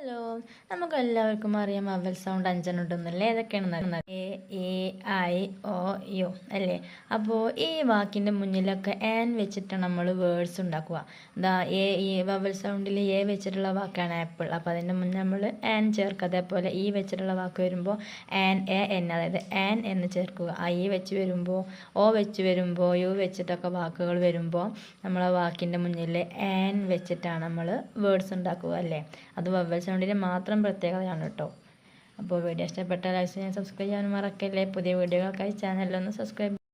Hello, നമുക്കെല്ലാവർക്കും അറിയാം vowel sound അഞ്ചെണ്ണം ഉണ്ടെന്നല്ലേ. ഏതൊക്കെയാണെന്ന് A A I O U അല്ലേ. അപ്പോൾ ഈ വാക്കിൻ്റെ മുന്നിലൊക്കെ ആൻ വെച്ചിട്ടാണ് നമ്മൾ വേർഡ്സ് ഉണ്ടാക്കുക. ഈ വവൽ സൗണ്ടിൽ എ വെച്ചിട്ടുള്ള വാക്കാണ് ആപ്പിൾ. അപ്പോൾ അതിൻ്റെ മുന്നേ നമ്മൾ ആൻ ചേർക്കുക. അതേപോലെ ഈ വെച്ചിട്ടുള്ള വാക്ക് വരുമ്പോൾ ആൻ എ എൻ, അതായത് ആൻ എന്ന് ചേർക്കുക. ഐ വെച്ച് വരുമ്പോൾ, ഒ വെച്ച് വരുമ്പോൾ, യു വെച്ചിട്ടൊക്കെ വാക്കുകൾ വരുമ്പോൾ നമ്മൾ ആ വാക്കിൻ്റെ മുന്നിൽ ആൻ വെച്ചിട്ടാണ് നമ്മൾ വേർഡ്സ് ഉണ്ടാക്കുക അല്ലേ. അത് വവൽ സൗണ്ടിൻ്റെ മാത്രം പ്രത്യേകതയാണ് കേട്ടോ. അപ്പോൾ വീഡിയോ ഇഷ്ടപ്പെട്ടാൽ ലൈക്ക് ചെയ്യാൻ, സബ്സ്ക്രൈബ് ചെയ്യാൻ മറക്കല്ലേ. പുതിയ വീഡിയോകൾക്കായി ചാനലിലൊന്ന് സബ്സ്ക്രൈബ്